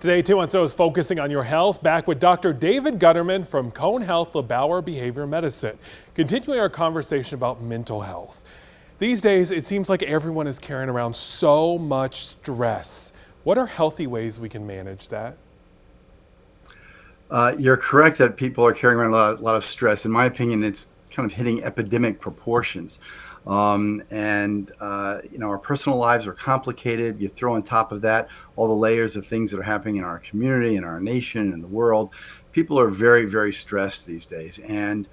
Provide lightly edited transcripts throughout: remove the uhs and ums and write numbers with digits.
Today, 210 is focusing on your health, back with Dr. David Gutterman from Cone Health LeBauer Behavioral Medicine, continuing our conversation about mental health. These days, it seems like everyone is carrying around so much stress. What are healthy ways we can manage that? You're correct that people are carrying around a lot of stress. In my opinion, it's kind of hitting epidemic proportions. Our personal lives are complicated. You throw on top of that all the layers of things that are happening in our community, in our nation, in the world. People are very, very stressed these days, and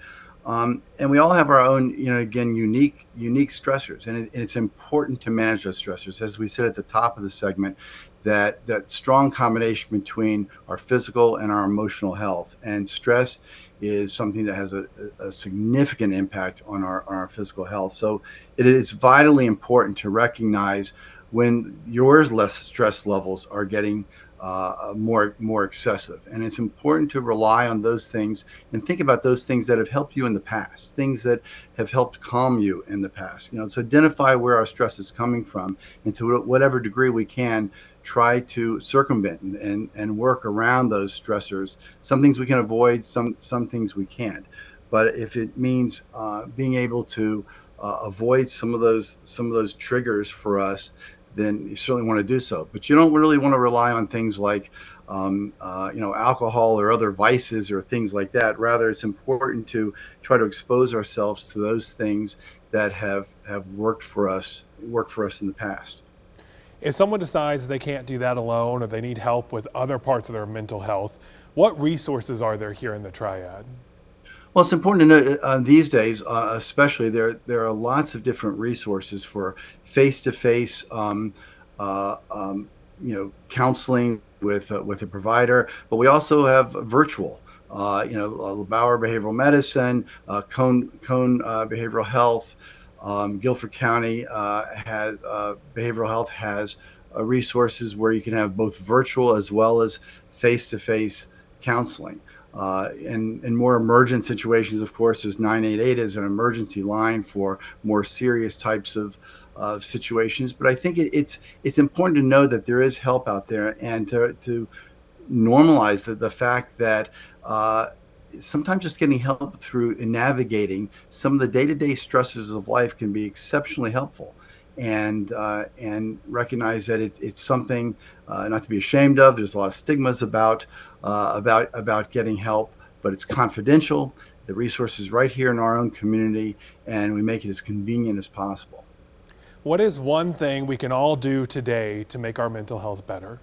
we all have our own, again, unique stressors, and it's important to manage those stressors. As we said at the top of the segment, that strong combination between our physical and our emotional health, and stress is something that has a significant impact on our physical health. So it is vitally important to recognize when your less stress levels are getting more excessive, and it's important to rely on those things and think about those things that have helped you in the past, things that have helped calm you in the past. So identify where our stress is coming from, and to whatever degree we can, try to circumvent and work around those stressors. Some things we can avoid, some things we can't. But if it means being able to avoid some of those triggers for us, then you certainly want to do so. But you don't really want to rely on things like alcohol or other vices or things like that. Rather, it's important to try to expose ourselves to those things that have worked for us in the past. If someone decides they can't do that alone or they need help with other parts of their mental health, what resources are there here in the Triad? Well, it's important to know these days, especially, there are lots of different resources for face-to-face, counseling with a provider. But we also have virtual, LeBauer Behavioral Medicine, Cone Behavioral Health. Guilford County has behavioral health has resources where you can have both virtual as well as face-to-face counseling. In more emergent situations, of course, there's 988 as an emergency line for more serious types of situations. But I think it's important to know that there is help out there, and to normalize the fact that sometimes just getting help through navigating some of the day-to-day stressors of life can be exceptionally helpful. And recognize that it's something not to be ashamed of. There's a lot of stigmas about getting help, but it's confidential. The resource is right here in our own community, and we make it as convenient as possible. What is one thing we can all do today to make our mental health better?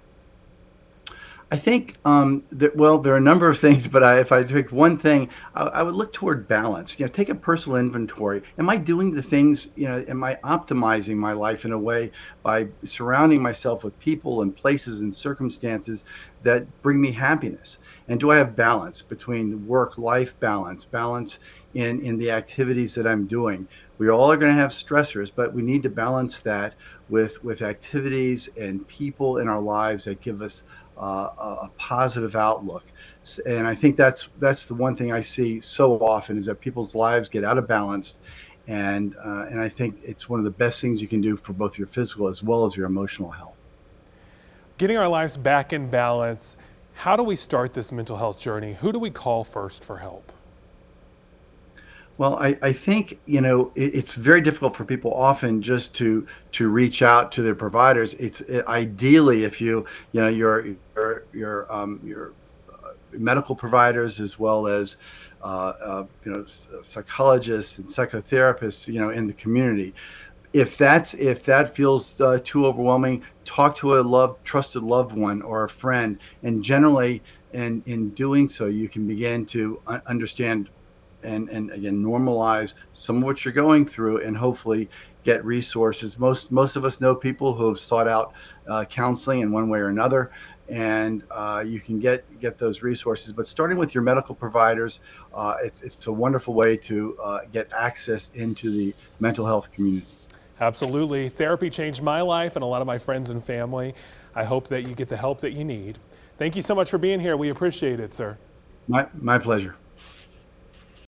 I think there are a number of things, but if I pick one thing, I would look toward balance. Take a personal inventory. Am I doing the things? Am I optimizing my life in a way by surrounding myself with people and places and circumstances that bring me happiness? And do I have balance between work-life balance in the activities that I'm doing? We all are going to have stressors, but we need to balance that with activities and people in our lives that give us a positive outlook. And I think that's the one thing I see so often, is that people's lives get out of balance, and I think it's one of the best things you can do for both your physical as well as your emotional health. Getting our lives back in balance, how do we start this mental health journey? Who do we call first for help? Well, I think it's very difficult for people often just to reach out to their providers. It's ideally, if your medical providers, as well as psychologists and psychotherapists in the community. If that feels too overwhelming, talk to a trusted loved one or a friend, and generally, in doing so, you can begin to understand and again normalize some of what you're going through, and hopefully get resources. Most of us know people who have sought out counseling in one way or another, and you can get those resources. But starting with your medical providers, it's a wonderful way to get access into the mental health community. Absolutely. Therapy changed my life and a lot of my friends and family. I hope that you get the help that you need. Thank you so much for being here. We appreciate it, sir. My pleasure.